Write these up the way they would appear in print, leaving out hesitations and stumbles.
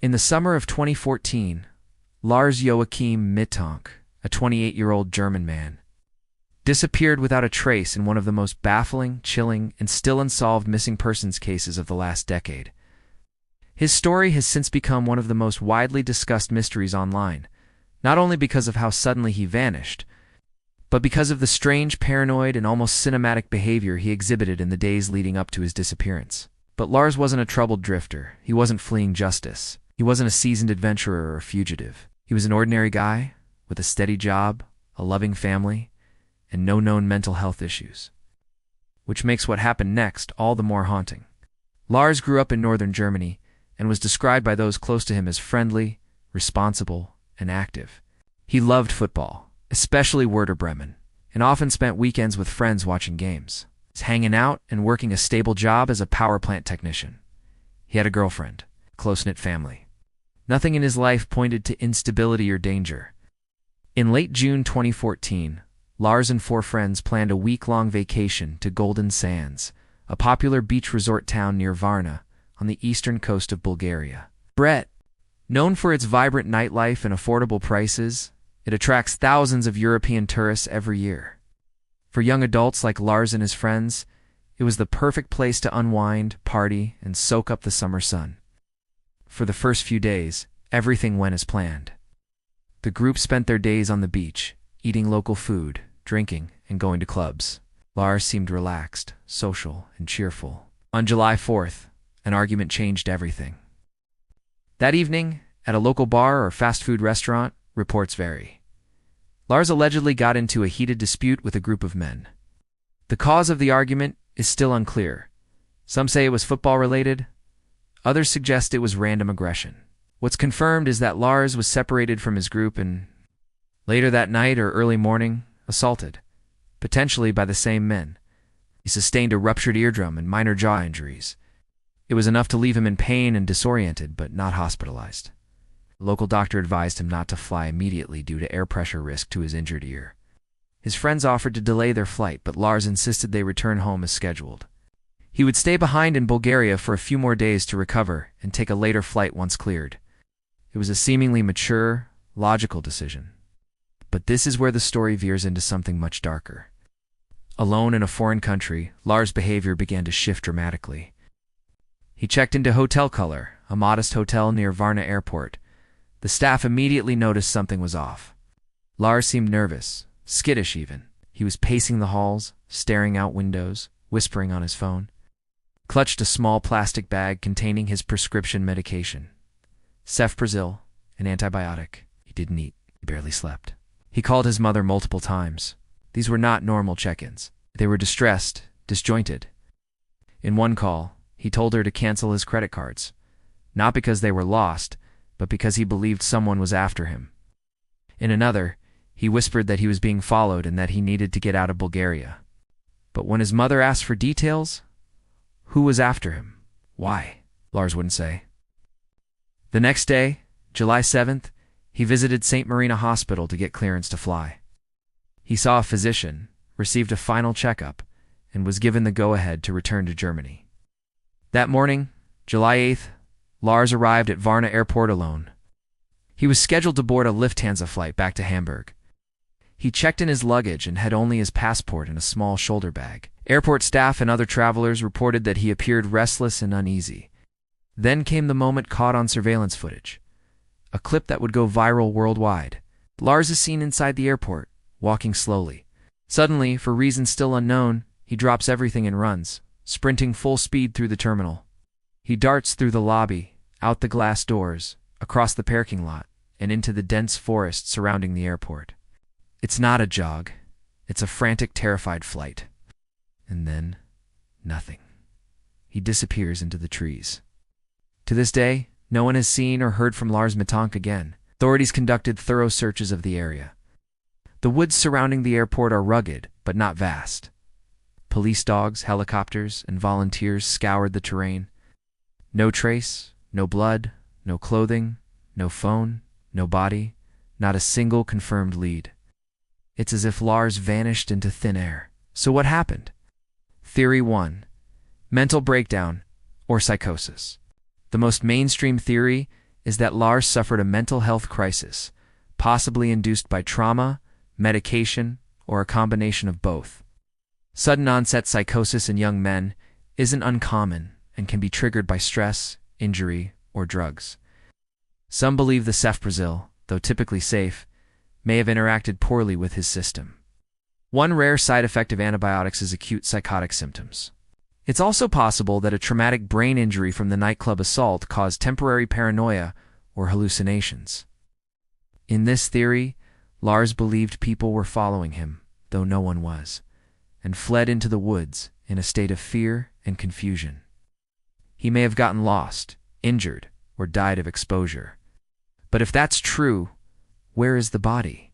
In the summer of 2014, Lars Mittank, a 28-year-old German man, disappeared without a trace in one of the most baffling, chilling, and still unsolved missing persons cases of the last decade. His story has since become one of the most widely discussed mysteries online, not only because of how suddenly he vanished, but because of the strange, paranoid, and almost cinematic behavior he exhibited in the days leading up to his disappearance. But Lars wasn't a troubled drifter. He wasn't fleeing justice. He wasn't a seasoned adventurer or a fugitive. He was an ordinary guy with a steady job, a loving family, and no known mental health issues, which makes what happened next all the more haunting. Lars grew up in northern Germany and was described by those close to him as friendly, responsible, and active. He loved football, especially Werder Bremen, and often spent weekends with friends watching games, hanging out and working a stable job as a power plant technician. He had a girlfriend, a close-knit family. Nothing in his life pointed to instability or danger. In late June 2014, Lars and 4 friends planned a week-long vacation to Golden Sands, a popular beach resort town near Varna on the eastern coast of Bulgaria. Known for its vibrant nightlife and affordable prices, it attracts thousands of European tourists every year. For young adults like Lars and his friends, it was the perfect place to unwind, party, and soak up the summer sun. For the first few days, everything went as planned. The group spent their days on the beach, eating local food, drinking, and going to clubs. Lars seemed relaxed, social, and cheerful. On July 4th, an argument changed everything. That evening, at a local bar or fast food restaurant, reports vary. Lars allegedly got into a heated dispute with a group of men. The cause of the argument is still unclear. Some say it was football-related. Others suggest it was random aggression. What's confirmed is that Lars was separated from his group and, later that night or early morning, assaulted, potentially by the same men. He sustained a ruptured eardrum and minor jaw injuries. It was enough to leave him in pain and disoriented, but not hospitalized. A local doctor advised him not to fly immediately due to air pressure risk to his injured ear. His friends offered to delay their flight, but Lars insisted they return home as scheduled. He would stay behind in Bulgaria for a few more days to recover and take a later flight once cleared. It was a seemingly mature, logical decision. But this is where the story veers into something much darker. Alone in a foreign country, Lars' behavior began to shift dramatically. He checked into Hotel Color, a modest hotel near Varna airport. The staff immediately noticed something was off. Lars seemed nervous, skittish even. He was pacing the halls, staring out windows, whispering on his phone. Clutched a small plastic bag containing his prescription medication. Cefprozil, an antibiotic. He didn't eat. He barely slept. He called his mother multiple times. These were not normal check-ins. They were distressed, disjointed. In one call, he told her to cancel his credit cards, not because they were lost, but because he believed someone was after him. In another, he whispered that he was being followed and that he needed to get out of Bulgaria. But when his mother asked for details, who was after him? Why? Lars wouldn't say. The next day, July 7th, he visited St. Marina Hospital to get clearance to fly. He saw a physician, received a final checkup, and was given the go-ahead to return to Germany. That morning, July 8th, Lars arrived at Varna airport alone. He was scheduled to board a Lufthansa flight back to Hamburg. He checked in his luggage and had only his passport and a small shoulder bag. Airport staff and other travelers reported that he appeared restless and uneasy. Then came the moment caught on surveillance footage, a clip that would go viral worldwide. Lars is seen inside the airport, walking slowly. Suddenly, for reasons still unknown, he drops everything and runs, sprinting full speed through the terminal. He darts through the lobby, out the glass doors, across the parking lot, and into the dense forest surrounding the airport. It's not a jog. It's a frantic, terrified flight. And then, nothing. He disappears into the trees. To this day, no one has seen or heard from Lars Mittank again. Authorities conducted thorough searches of the area. The woods surrounding the airport are rugged, but not vast. Police dogs, helicopters, and volunteers scoured the terrain. No trace, no blood, no clothing, no phone, no body, not a single confirmed lead. It's as if Lars vanished into thin air. So what happened? Theory 1. Mental breakdown or psychosis. The most mainstream theory is that Lars suffered a mental health crisis, possibly induced by trauma, medication, or a combination of both. Sudden onset psychosis in young men isn't uncommon and can be triggered by stress, injury, or drugs. Some believe the cefprozil, though typically safe, may have interacted poorly with his system. One rare side effect of antibiotics is acute psychotic symptoms. It's also possible that a traumatic brain injury from the nightclub assault caused temporary paranoia or hallucinations. In this theory, Lars believed people were following him, though no one was, and fled into the woods in a state of fear and confusion. He may have gotten lost, injured, or died of exposure. But if that's true, where is the body?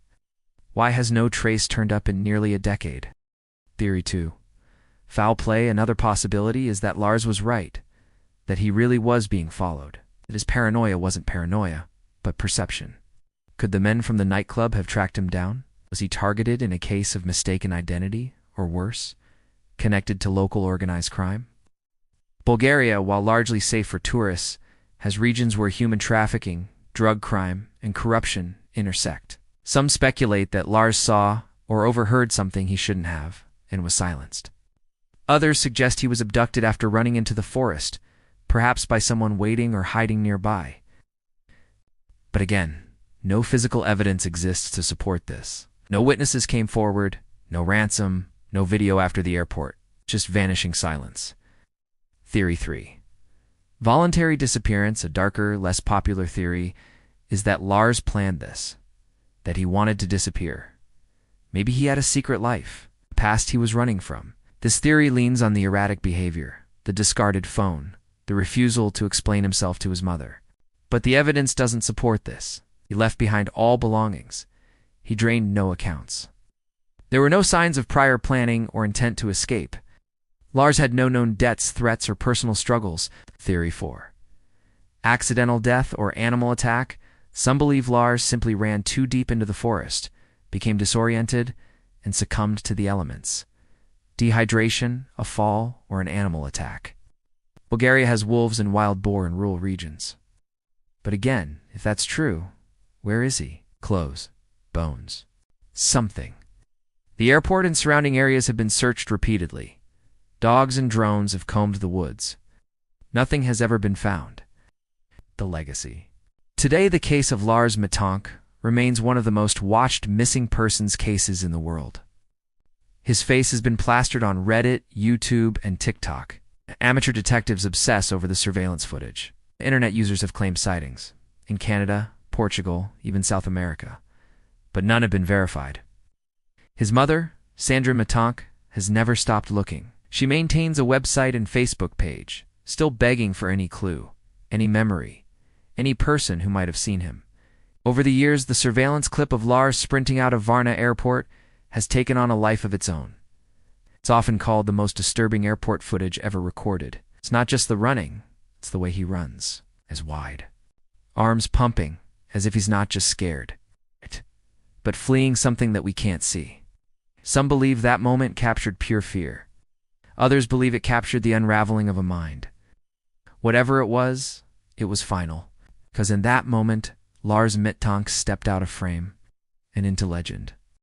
Why has no trace turned up in nearly a decade? Theory 2. Foul play. Another possibility is that Lars was right, that he really was being followed, that his paranoia wasn't paranoia, but perception. Could the men from the nightclub have tracked him down? Was he targeted in a case of mistaken identity, or worse, connected to local organized crime? Bulgaria, while largely safe for tourists, has regions where human trafficking, drug crime, and corruption intersect. Some speculate that Lars saw or overheard something he shouldn't have and was silenced. Others suggest he was abducted after running into the forest, perhaps by someone waiting or hiding nearby. But again, no physical evidence exists to support this. No witnesses came forward, no ransom, no video after the airport, just vanishing silence. Theory 3. Voluntary disappearance. A darker, less popular theory is that Lars planned this, that he wanted to disappear. Maybe he had a secret life, a past he was running from. This theory leans on the erratic behavior, the discarded phone, the refusal to explain himself to his mother. But the evidence doesn't support this. He left behind all belongings. He drained no accounts. There were no signs of prior planning or intent to escape. Lars had no known debts, threats, or personal struggles. Theory 4. Accidental death or animal attack. Some believe Lars simply ran too deep into the forest, became disoriented, and succumbed to the elements. Dehydration, a fall, or an animal attack. Bulgaria has wolves and wild boar in rural regions. But again, if that's true, where is he? Clothes, bones, something. The airport and surrounding areas have been searched repeatedly. Dogs and drones have combed the woods. Nothing has ever been found. The legacy. Today, the case of Lars Mittank remains one of the most watched missing persons cases in the world. His face has been plastered on Reddit, YouTube, and TikTok. Amateur detectives obsess over the surveillance footage. Internet users have claimed sightings in Canada, Portugal, even South America, but none have been verified. His mother, Sandra Mittank, has never stopped looking. She maintains a website and Facebook page, still begging for any clue, any memory, any person who might have seen him. Over the years, the surveillance clip of Lars sprinting out of Varna airport has taken on a life of its own. It's often called the most disturbing airport footage ever recorded. It's not just the running, it's the way he runs, as wide. Arms pumping, as if he's not just scared, but fleeing something that we can't see. Some believe that moment captured pure fear. Others believe it captured the unraveling of a mind. Whatever it was final. Because in that moment, Lars Mittank stepped out of frame and into legend.